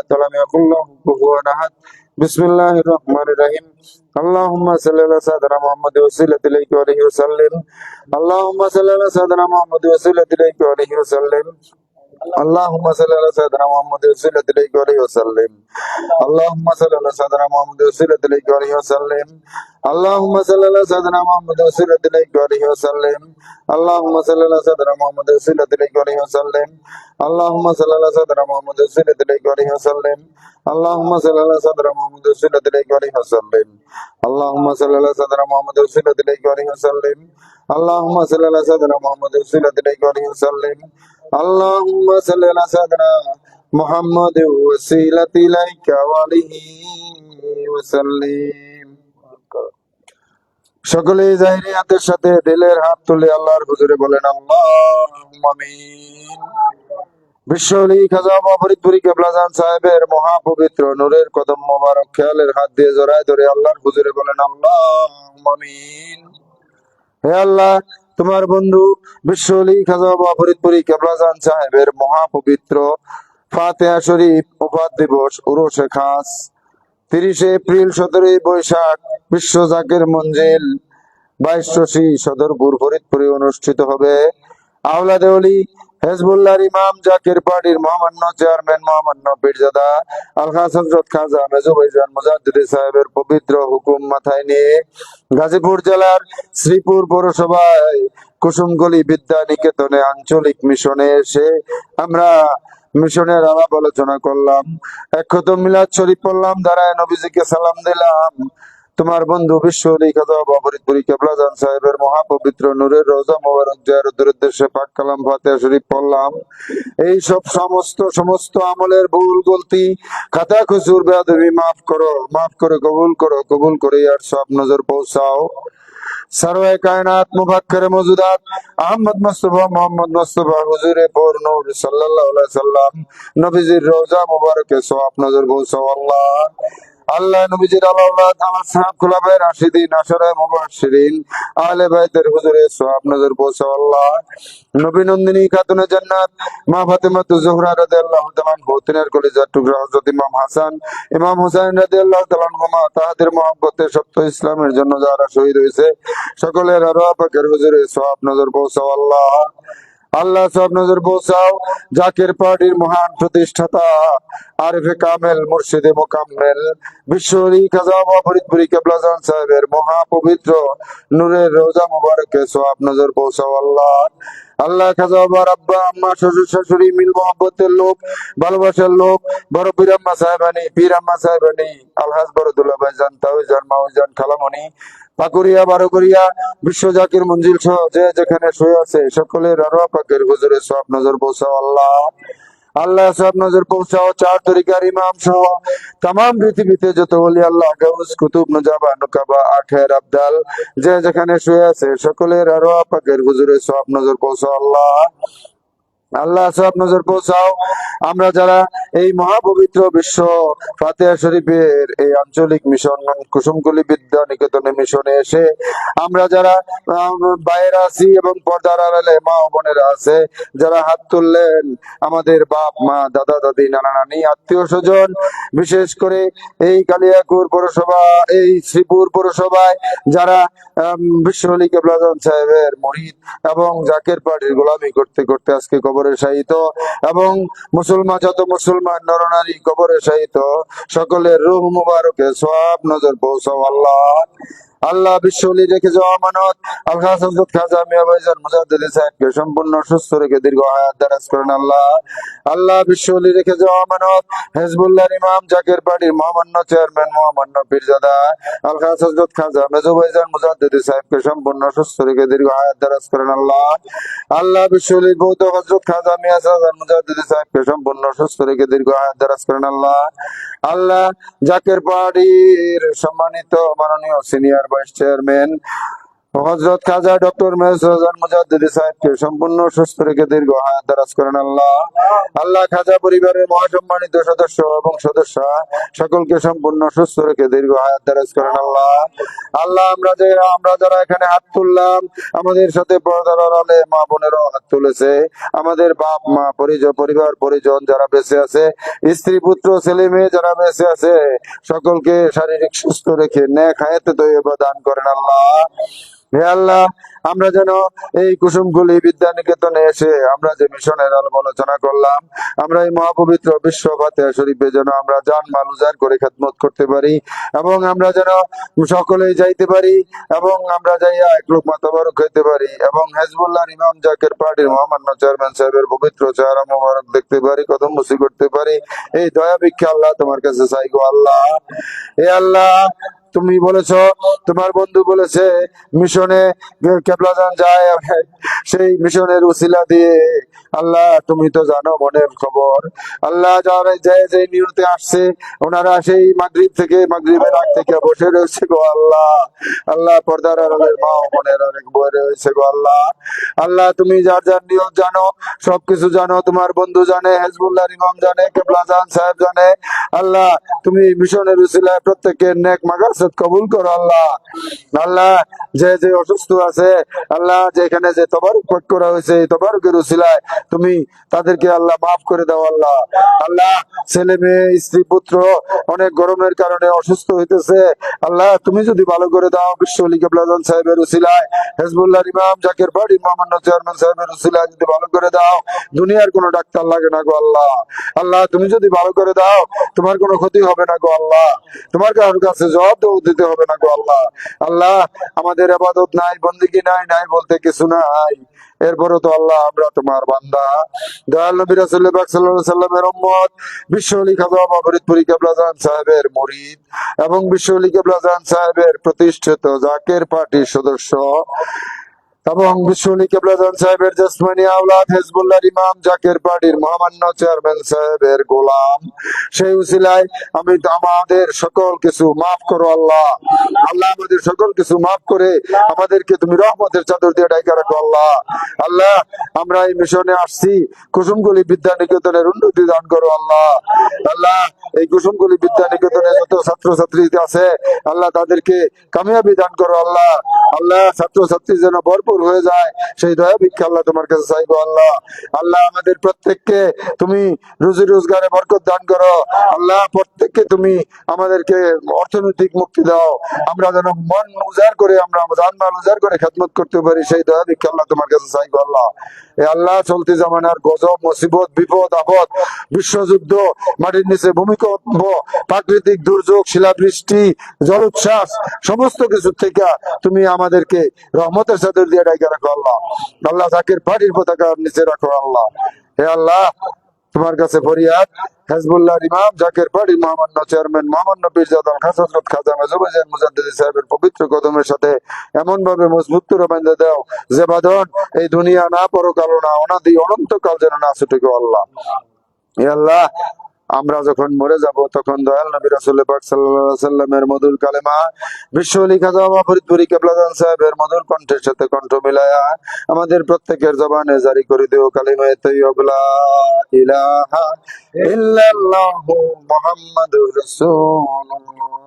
يولد ولم يكن له كفوا أحد. بسم الله الرحمن الرحيم. اللهم صل على سيدنا محمد وسيلة إليك وآله وسلم. اللهم صل على سيدنا محمد وسيلة إليك وآله وسلم. اللهم صل على سيدنا محمد وسيلة إليك وآله وسلم. اللهم صل على سيدنا محمد وسيلة إليك وآله وسلم. اللهم صل على سيدنا محمد وسيلة إليك وآله وسلم. اللهم صل على سيدنا محمد وسيلة إليك وآله وسلم. اللهم صل على سيدنا محمد وسيلة إليك وآله وسلم. اللهم صل على سيدنا محمد وسيلة إليك وآله وسلم. اللهم صل على سيدنا محمد وسيلة إليك وآله وسلم. اللهم صل على سيدنا محمد وسيلة إليك وآله وسلم. اللهم صل على سيدنا محمد وسيلة إليك وآله وسلم. সকলে জাহিরিয়াতের সাথে দিলের হাত তুলে আল্লাহর হুজুরে বলেন আল্লাহুম্মা আমিন। বিশ্বলি খাজা বাবা ফরিদপুরি কেবলাজান সাহেবের মহাপবিত্র নূরের কদম মোবারক খেয়ালের হাত দিয়ে জড়ায় ধরে আল্লাহর হুজুরে বলেন আল্লাহুম্মা আমিন। হে আল্লাহ, তোমার বন্ধু বিশ্বলি খাজা বাবা ফরিদপুরি কেবলাজান সাহেবের মহাপবিত্র ফাতিহা শরীফ উপাদ দিবস উরুসে খাস 30 এপ্রিল 17 বৈশাখ বিশ্ব জাকির মঞ্জিল 22 সদরপুর ফরিদপুরে অনুষ্ঠিত হবে। আওলাদে ওলি হেজবুল্লাহর ইমাম জাকির পার্টির মহামান্য চেয়ারম্যান মহামান্য পীরজাদা আলহাজ হযরত খাজা মেজো ভাইজান মুজাদ্দিদ সাহেবের পবিত্র হুকুম মাথায় নিয়ে গাজীপুর জেলার শ্রীপুর পৌরসভায় কুসুমগলি বিদ্যা নিকেতনে আঞ্চলিক মিশনে এসে আমরা মিশনের আলাপ আলোচনা করলাম, এক খতম মিলাদ শরীফ পড়লাম, দাঁড়ায় নবীজিকে সালাম দিলাম। তোমার বন্ধু বিশ্বলি খাজা বাবা ফরিদপুরি কেবলাজান সাহেবের মহাপবিত্র নূরের রওজা মোবারক জিয়ারতের উদ্দেশ্যে পাক কালাম ফাতিহা শরীফ পড়লাম। এই সব সমস্ত আমলের ভুল গলতি খাতা খুসুর বেয়াদবি মাফ করে কবুল করে আর সব নজর পৌঁছাও। সরওয়ায়ে কায়নাত মুফাক্কিরে মওজুদাত আহমদ মুস্তাফা মোহাম্মদ মুস্তাফা হুজুরে পূর নূর সাল্লাল্লাহু আলাইহি সাল্লাম নবীজির রওজা মোবারকে সওয়াব নজর পৌঁছাও আল্লাহ। আল্লাহ নবীজির আওলাদ আমার সাহাব খুলাফায়ে রাশিদিন আশারে মুবাশশিরিন আহলে বাইতের হুজুরে সওয়াব নজর পৌঁছাও আল্লাহ। নবী নন্দিনী খাতুনে জান্নাত মা ফাতেমাতুজ জোহরা রাদিয়াল্লাহু তাআলা আনহা কলিজার টুকরা হযরত ইমাম হাসান ইমাম হুসাইন রাদিয়াল্লাহু তাআলা আনহুমা তাহাদের মহব্বতে সত্য ইসলামের জন্য যারা শহীদ হয়েছে সকলের আরওয়াহ পাকের হুজুরে সওয়াব নজর পৌঁছাও আল্লাহ। আল্লাহ সব নজর পৌঁছাও জাকির পার্টির মহান প্রতিষ্ঠাতা আরিফে কামেল মুর্শিদে মোকাম্মেল বিশ্বলি খাজা বাবা ফরিদপুরি কেবলাজান সাহেবের মহাপবিত্র নূরের রওজা মোবারকে সওয়াব নজর পৌঁছাও আল্লাহ। আল্লাহ খাজা বাবার আব্বা আম্মা শ্বশুর শাশুড়ি মিল মহব্বতের লোক ভালোবাসার লোক বড় পীর আম্মা সাহেবানি আলহাজ বরদুল্লাহ ভাইজান তাওইজান মাওইজান খালামণি পাকুরিয়া বারোকুরিয়া বিশ্ব জাকির মঞ্জিল সহ যে যেখানে শুয়ে আছে সকলের আরওয়াহ পাকের হুজুরে সওয়াব নজর পৌঁছাও আল্লাহ। আল্লাহ সওয়াব নজর পৌঁছাও চার তরিকার ইমাম সহ তামাম পৃথিবীতে যত ওলি আল্লাহ গাউস কুতুব নুজাবা নুকাবা আখের আবদাল যে যেখানে শুয়ে আছে সকলের আরওয়াহ পাকের হুজুরে সওয়াব নজর পৌঁছাও আল্লাহ। আল্লাহ সওয়াব নজর পৌঁছাও। আমরা যারা এই মহাপবিত্র বিশ্ব ফাতিহা শরীফের এই আঞ্চলিক মিশন কুসুমকলি বিদ্যা নিকেতনে মিশনে এসে আমরা যারা বাইরে আছি এবং পর্দার আড়ালে মা ও বোনেরা আছে যারা হাত তুললেন, আমাদের বাপ মা দাদা দাদি নানা নানি আত্মীয় স্বজন, বিশেষ করে এই কালিয়াকুর পৌরসভা এই শ্রীপুর পৌরসভায় যারা বিশ্বলি কেবলাজান সাহেবের মুরিদ এবং জাকের পার্টির গোলামি করতে করতে আজকে কবরে শায়িত এবং যত মুসলমান নরনারী কবরে শায়িত সকলের রূহ মুবারকে সওয়াব নজর পৌঁছাও আল্লাহ। আল্লাহ বিশ্বলি রেখে যাওয়া আমানত আলহাজ হযরত খাজা মিয়া ভাইজান মুজাদ্দিদ সাহেবকে সম্পূর্ণ সুস্থ রেখে দীর্ঘ হায়াত দারাজ করেন আল্লাহ। আল্লাহ বিশ্বলি রেখে যাওয়া আমানত হেজবুল্লাহর ইমাম জাকির পার্টির মহামান্য চেয়ারম্যান মহামান্য পীরজাদা আলহাজ হযরত খাজা মেজো ভাইজান মুজাদ্দিদ সাহেবকে সম্পূর্ণ সুস্থ রেখে দীর্ঘ হায়াত দারাজ করেন আল্লাহ। আল্লাহ বিশ্বলির বৌদ্ধ হযরত খাজা মিয়া মুজাদ্দিদ সাহেবকে সম্পূর্ণ সুস্থ রেখে দীর্ঘ হায়াত দারাজ করেন আল্লাহ। আল্লাহ জাকির পার্টির সম্মানিত মাননীয় সিনিয়র ভাইস চেয়ারম্যান হযরত খাজা ডক্টর মেহসুজান মুজাদ্দিদি সাহেবকে সম্পূর্ণ সুস্থ রেখে দীর্ঘ হায়াত দারাজ করেন আল্লাহ। আল্লাহ খাজা পরিবারের মহাসম্মানিত সদস্য এবং সদস্য সকলকে সম্পূর্ণ সুস্থ রেখে দীর্ঘ হায়াত দারাজ করেন আল্লাহ। আল্লাহ আমরা যারা এখানে হাত তুললাম, আমাদের সাথে পর্দার আড়ালে মা বোনেরাও হাত তুলেছে, আমাদের বাপ মা পরিবার পরিজন যারা বেঁচে আছে, স্ত্রী পুত্র ছেলে মেয়ে যারা বেঁচে আছে, সকলকে শারীরিক সুস্থ রেখে নেক হায়াতে তৈয়বা দান করেন আল্লাহ। হে আল্লাহ, আমরা যেন এই কুসুমগুলি বিদ্যা নিকেতনে এসে আমরা যে মিশনের আলোচনা করলাম, আমরা এই মহাপবিত্র বিশ্ব ফাতিহা শরীফে যেন আমরা জান মাল উজাড় করে খেদমত করতে পারি, এবং আমরা যেন সকলেই যাইতে পারি, এবং আমরা যাইয়া এক লোকমা তাবারুক হইতে পারি, এবং হেজবুল্লাহ ইমাম জাকের পার্টির মহামান্য চেয়ারম্যান সাহেবের পবিত্র চেহারা মোবারক দেখতে পারি, কদম মুসি করতে পারি। এই দয়া ভিক্ষা আল্লাহ তোমার কাছে চাই গো আল্লাহ। হে আল্লাহ, তুমি বলেছো, তোমার বন্ধু বলেছে মিশনে কেবলাজান যায়, সেই মিশনের উসিলা দিয়ে আল্লাহ তুমি তো জানো মনের খবর। আল্লাহ যারা যে নিয়তে আসছে, ওনারা সেই মাগরিবের আগ থেকে বসে রয়েছে গো আল্লাহ। আল্লাহ পর্দার আড়ালের মা ও বোনের অনেক বই রয়েছে গো আল্লাহ। আল্লাহ তুমি যার যার নিয়ত জানো, সবকিছু জানো, তোমার বন্ধু জানে, হেজবুল্লাহ ইমাম জানে, কেবলাজান সাহেব জানে। আল্লাহ তুমি মিশনের উসিলায় প্রত্যেকের নেক মাগাসত কবুল করো আল্লাহ। আল্লাহ যে অসুস্থ আছে, আল্লাহ যেখানে যে তবারুক পাঠ করা হয়েছে, এই তবারুকের উসিলায় তুমি তাদেরকে আল্লাহ মাফ করে দাও আল্লাহ। আল্লাহ ছেলে মেয়ে স্ত্রী পুত্র অনেক গরমের কারণে অসুস্থ হইতেছে, আল্লাহ তুমি যদি ভালো করে দাও, বিশ্ব আলী কেবলাজান সাহেবের উসিলায়, হেজবুল্লাহ ইমাম জাকের বাড়ি মহামান্য চেয়ারম্যান সাহেবের উসিলায় যদি ভালো করে দাও, দুনিয়ার কোনো ডাক্তার লাগে না গো আল্লাহ। আল্লাহ তুমি যদি ভালো করে দাও, তোমার কোনো ক্ষতি হবে না গো আল্লাহ, তোমার কারোর কাছে জবাব দিতে হবে না গো আল্লাহ। আল্লাহ আমাদের ইবাদত নাই, বন্দেগী নাই বলতে কিছু নাই, এরপরও তো আল্লাহ আমরা তোমার বান্দা। দয়াল নবী রাসূল পাক সাল্লাল্লাহু আলাইহি সাল্লামের উম্মত, বিশ্ব আলী খাজা বাবা ফরিদপুরি কেবলাজান সাহেবের মুরিদ এবং বিশ্ব আলী কেবলাজান সাহেবের প্রতিষ্ঠিত জাকের পার্টির সদস্য, এবং বিশ্ব আলী কেবলাজান সাহেবের জসমানি আওলাদ হেজবুল্লাহ ইমাম জাকের পার্টির মহামান্য চেয়ারম্যান সাহেবের গোলাম, সেই উসিলায় আমি আমাদের সকল কিছু মাফ করো আল্লাহ। আল্লাহ আমাদের সকল কিছু মাফ করে আমাদেরকে তুমি রহমতের চাদর দিয়ে ঢাকা রাখো আল্লাহ। আল্লাহ আমরা এই মিশনে আসছি, কুসুমগুলি বিদ্যা নিকেতনের উন্নতি দান করো আল্লাহ। আল্লাহ এই কুসুমগুলি বিদ্যা নিকেতনে যত ছাত্র ছাত্রী আছে, আল্লাহ তাদেরকে কামিয়াবি দান করো আল্লাহ। আল্লাহ ছাত্র ছাত্রী যেন ভরপুর হয়ে যায়, সেই দয়া ভিক্ষা আল্লাহ তোমার কাছে চাইবো আল্লাহ। আল্লাহ আমাদের প্রত্যেককে তুমি রুজি রোজগারে বরকত দান করো আল্লাহ। প্রত্যেককে তুমি আমাদেরকে অর্থনৈতিক মুক্তি দাও, আমরা যেন মন উজাড় করে, আমরা জান মাল উজাড় করে খেদমত করতে পারি, সেই দয়া ভিক্ষা আল্লাহ তোমার কাছে চাইবো আল্লাহ। এ আল্লাহ চলতি জামানার গজব মুসিবত বিপদ আপদ, বিশ্বযুদ্ধ, মাটির নিচে ভূমিকম্প, প্রাকৃতিক দুর্যোগ, শিলাবৃষ্টি, জলোচ্ছ্বাস, সমস্ত কিছু থেকে তুমি আমাদেরকে রহমতের চাদর দিয়ে ঢাকা রাখো আল্লাহ। আল্লাহ জাকের বাড়ির পতাকার নিচে রাখো আল্লাহ। হে আল্লাহ তোমার কাছে ফরিয়াদ, হেজবুল্লাহ ইমাম জাকের বাড়ির মহামান্য চেয়ারম্যান মহামান্য পীরজাদা হযরত খাজা মেজবাজান মুজাদ্দিদি সাহেবের পবিত্র কদমের সাথে এমন ভাবে মজবুত করে বাঁধে দাও, যে বাঁধন এই দুনিয়া না পরকাল না অনাদি অনন্তকাল যেন না ছুটে গো আল্লাহ। হে আল্লাহ আমরা যখন মরে যাব, তখন দয়াল নবী রাসূল পাক সাল্লাল্লাহু আলাইহি সাল্লামের মধুর কালেমা, বিশ্ব আলী খাজা বাবা ফরিদপুরি কেবলাজান সাহেবের মধুর কণ্ঠের সাথে কণ্ঠ মিলায়া আমাদের প্রত্যেকের জবানে জারি করে দিও কালিমায়ে তাইয়্যিবা লা ইলাহা ইল্লাল্লাহু মুহাম্মাদুর রাসূলুল্লাহ।